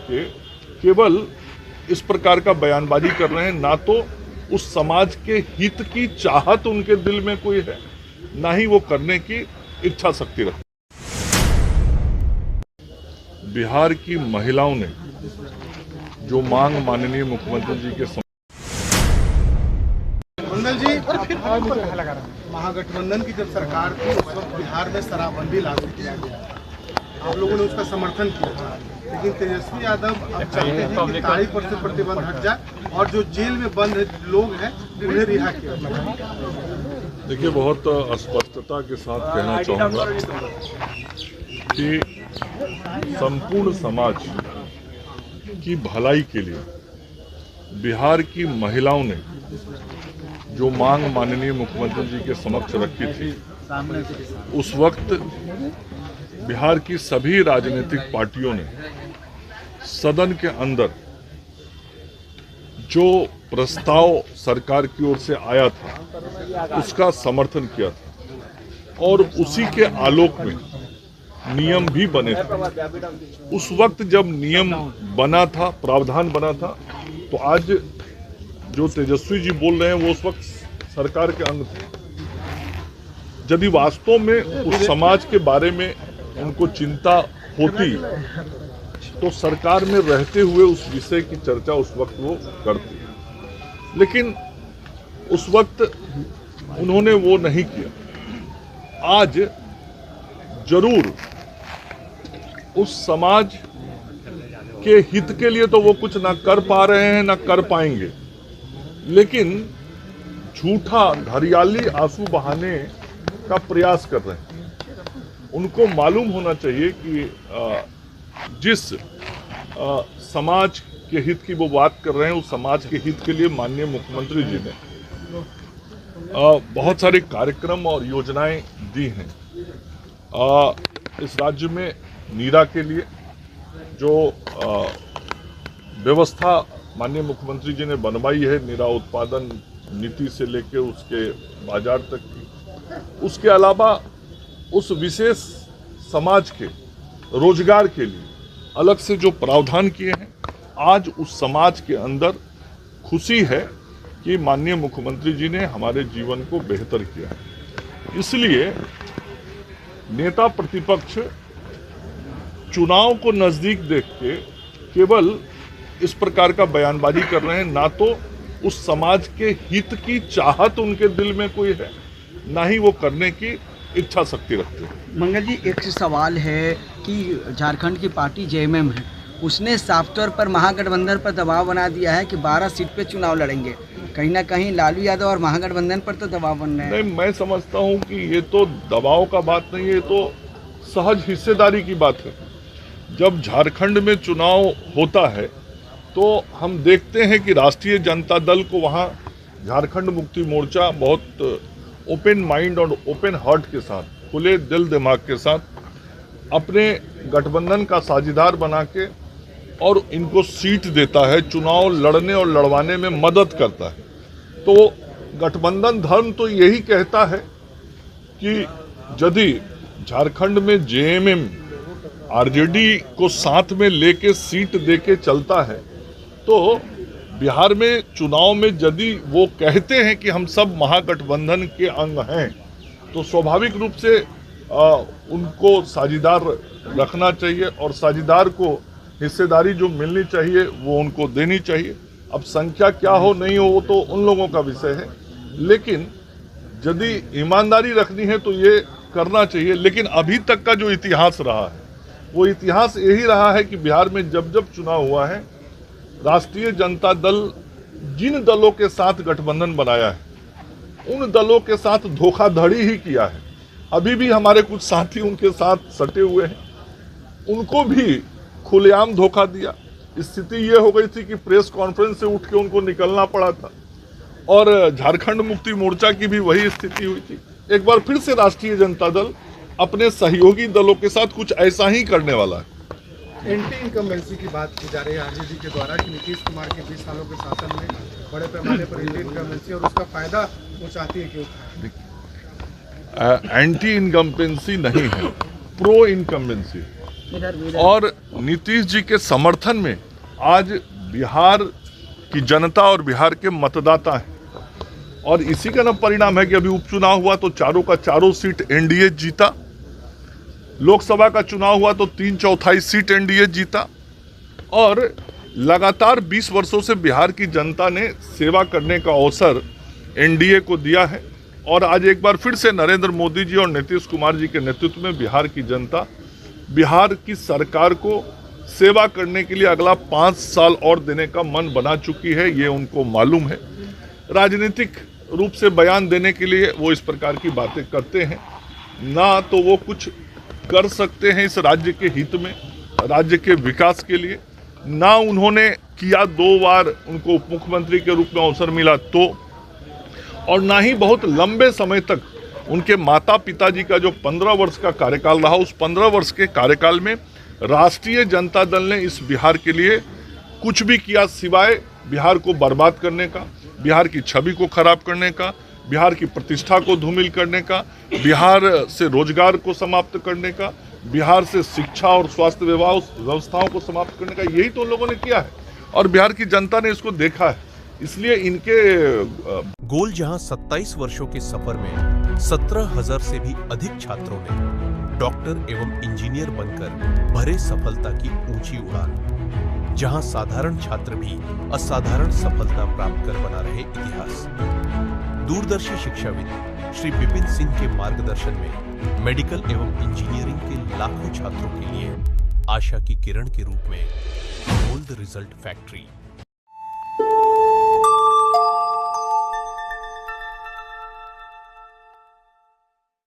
करके केवल इस प्रकार का बयानबाजी कर रहे हैं। ना तो उस समाज के हित की चाहत उनके दिल में कोई है, ना ही वो करने की इच्छा शक्ति रखते। बिहार की महिलाओं ने जो मांग माननीय मुख्यमंत्री जी के मंगल जी, महागठबंधन की जब सरकार थी उस वक्त बिहार में शराबबंदी लागू किया गया, आप लोगों ने उसका समर्थन किया, लेकिन तेजस्वी यादव अब चाहते हैं कि ताड़ी पर से प्रतिबंध हट जाए और जो जेल में बंद लोग हैं उन्हें रिहा किया जाए। देखिए, बहुत स्पष्टता के साथ कहना चाहूँगा कि संपूर्ण समाज की भलाई के लिए बिहार की महिलाओं ने जो मांग माननीय मुख्यमंत्री जी के समक्ष रखी थी, उस वक्त बिहार की सभी राजनीतिक पार्टियों ने सदन के अंदर जो प्रस्ताव सरकार की ओर से आया था उसका समर्थन किया था और उसी के आलोक में नियम भी बने थे। उस वक्त जब नियम बना था, प्रावधान बना था, तो आज जो तेजस्वी जी बोल रहे हैं वो उस वक्त सरकार के अंग थे। यदि वास्तव में उस समाज के बारे में उनको चिंता होती तो सरकार में रहते हुए उस विषय की चर्चा उस वक्त वो करते, लेकिन उस वक्त उन्होंने वो नहीं किया। आज जरूर उस समाज के हित के लिए तो वो कुछ ना कर पा रहे हैं ना कर पाएंगे, लेकिन झूठा हरियाली आंसू बहाने का प्रयास कर रहे हैं। उनको मालूम होना चाहिए कि जिस समाज के हित की वो बात कर रहे हैं, उस समाज के हित के लिए माननीय मुख्यमंत्री जी ने बहुत सारे कार्यक्रम और योजनाएं दी हैं। इस राज्य में नीरा के लिए जो व्यवस्था माननीय मुख्यमंत्री जी ने बनवाई है, नीरा उत्पादन नीति से लेकर उसके बाजार तक की, उसके अलावा उस विशेष समाज के रोजगार के लिए अलग से जो प्रावधान किए हैं, आज उस समाज के अंदर खुशी है कि माननीय मुख्यमंत्री जी ने हमारे जीवन को बेहतर किया है। इसलिए नेता प्रतिपक्ष चुनाव को नजदीक देख के केवल इस प्रकार का बयानबाजी कर रहे हैं। ना तो उस समाज के हित की चाहत उनके दिल में कोई है, ना ही वो करने की इच्छा शक्ति रखते हैं। मंगल जी, एक सवाल है कि झारखंड की पार्टी जेएमएम है, उसने साफ तौर पर महागठबंधन पर दबाव बना दिया है कि 12 सीट पे चुनाव लड़ेंगे। कहीं ना कहीं लालू यादव और महागठबंधन पर तो दबाव बन रहा है। नहीं, मैं समझता हूं कि ये तो दबाव का बात नहीं है, ये तो सहज हिस्सेदारी की बात है। जब झारखंड में चुनाव होता है तो हम देखते हैं कि राष्ट्रीय जनता दल को वहाँ झारखंड मुक्ति मोर्चा बहुत ओपन माइंड और ओपन हार्ट के साथ, खुले दिल दिमाग के साथ अपने गठबंधन का साझेदार बना के और इनको सीट देता है, चुनाव लड़ने और लड़वाने में मदद करता है। तो गठबंधन धर्म तो यही कहता है कि यदि झारखंड में जेएमएम आरजेडी को साथ में लेके सीट देके चलता है तो बिहार में चुनाव में यदि वो कहते हैं कि हम सब महागठबंधन के अंग हैं, तो स्वाभाविक रूप से उनको साझेदार रखना चाहिए और साझेदार को हिस्सेदारी जो मिलनी चाहिए वो उनको देनी चाहिए। अब संख्या क्या हो नहीं हो वो तो उन लोगों का विषय है, लेकिन यदि ईमानदारी रखनी है तो ये करना चाहिए। लेकिन अभी तक का जो इतिहास रहा है वो इतिहास यही रहा है कि बिहार में जब जब चुनाव हुआ है, राष्ट्रीय जनता दल जिन दलों के साथ गठबंधन बनाया है उन दलों के साथ धोखाधड़ी ही किया है। अभी भी हमारे कुछ साथी उनके साथ सटे हुए हैं, उनको भी खुलेआम धोखा दिया। स्थिति ये हो गई थी कि प्रेस कॉन्फ्रेंस से उठ के उनको निकलना पड़ा था और झारखंड मुक्ति मोर्चा की भी वही स्थिति हुई थी। एक बार फिर से राष्ट्रीय जनता दल अपने सहयोगी दलों के साथ कुछ ऐसा ही करने वाला है। एंटी इनकम्बेंसी की बात की जा रही है आरजेडी के द्वारा कि नीतीश कुमार के 20 सालों के शासन में बड़े पैमाने पर एंटी इनकम्बेंसी और उसका फायदा वो चाहती है क्यों? एंटी इनकम्बेंसी नहीं है, प्रो इनकम्बेंसी। और नीतीश जी के समर्थन में आज बिहार की जनता और बिहार के मतदाता हैं, और इसी का ना परिणाम है कि अभी उपचुनाव हुआ तो चारों का चारों सीट एनडीए जीता, लोकसभा का चुनाव हुआ तो 3/4 सीट एनडीए जीता, और लगातार 20 वर्षों से बिहार की जनता ने सेवा करने का अवसर एनडीए को दिया है। और आज एक बार फिर से नरेंद्र मोदी जी और नीतीश कुमार जी के नेतृत्व में बिहार की जनता बिहार की सरकार को सेवा करने के लिए अगला 5 साल और देने का मन बना चुकी है, ये उनको मालूम है। राजनीतिक रूप से बयान देने के लिए वो इस प्रकार की बातें करते हैं, ना तो वो कुछ कर सकते हैं इस राज्य के हित में, राज्य के विकास के लिए, ना उन्होंने किया 2 बार उनको उप मुख्यमंत्री के रूप में अवसर मिला तो, और ना ही बहुत लंबे समय तक उनके माता पिता जी का जो 15 वर्ष का कार्यकाल रहा, उस 15 वर्ष के कार्यकाल में राष्ट्रीय जनता दल ने इस बिहार के लिए कुछ भी किया सिवाय बिहार को बर्बाद करने का, बिहार की छवि को खराब करने का, बिहार की प्रतिष्ठा को धूमिल करने का, बिहार से रोजगार को समाप्त करने का, बिहार से शिक्षा और स्वास्थ्य व्यवस्थाओं को समाप्त करने का, यही तो लोगों ने किया है और बिहार की जनता ने इसको देखा है। इसलिए इनके गोल जहां 27 वर्षों के सफर में 17,000 से भी अधिक छात्रों ने डॉक्टर एवं इंजीनियर बनकर भरे सफलता की ऊंची उड़ान, जहां साधारण छात्र भी असाधारण सफलता प्राप्त कर बना रहे इतिहास। दूरदर्शी शिक्षाविद श्री विपिन सिंह के मार्गदर्शन में मेडिकल एवं इंजीनियरिंग के लाखों छात्रों के लिए आशा की किरण के रूप में गोल्ड रिजल्ट फैक्ट्री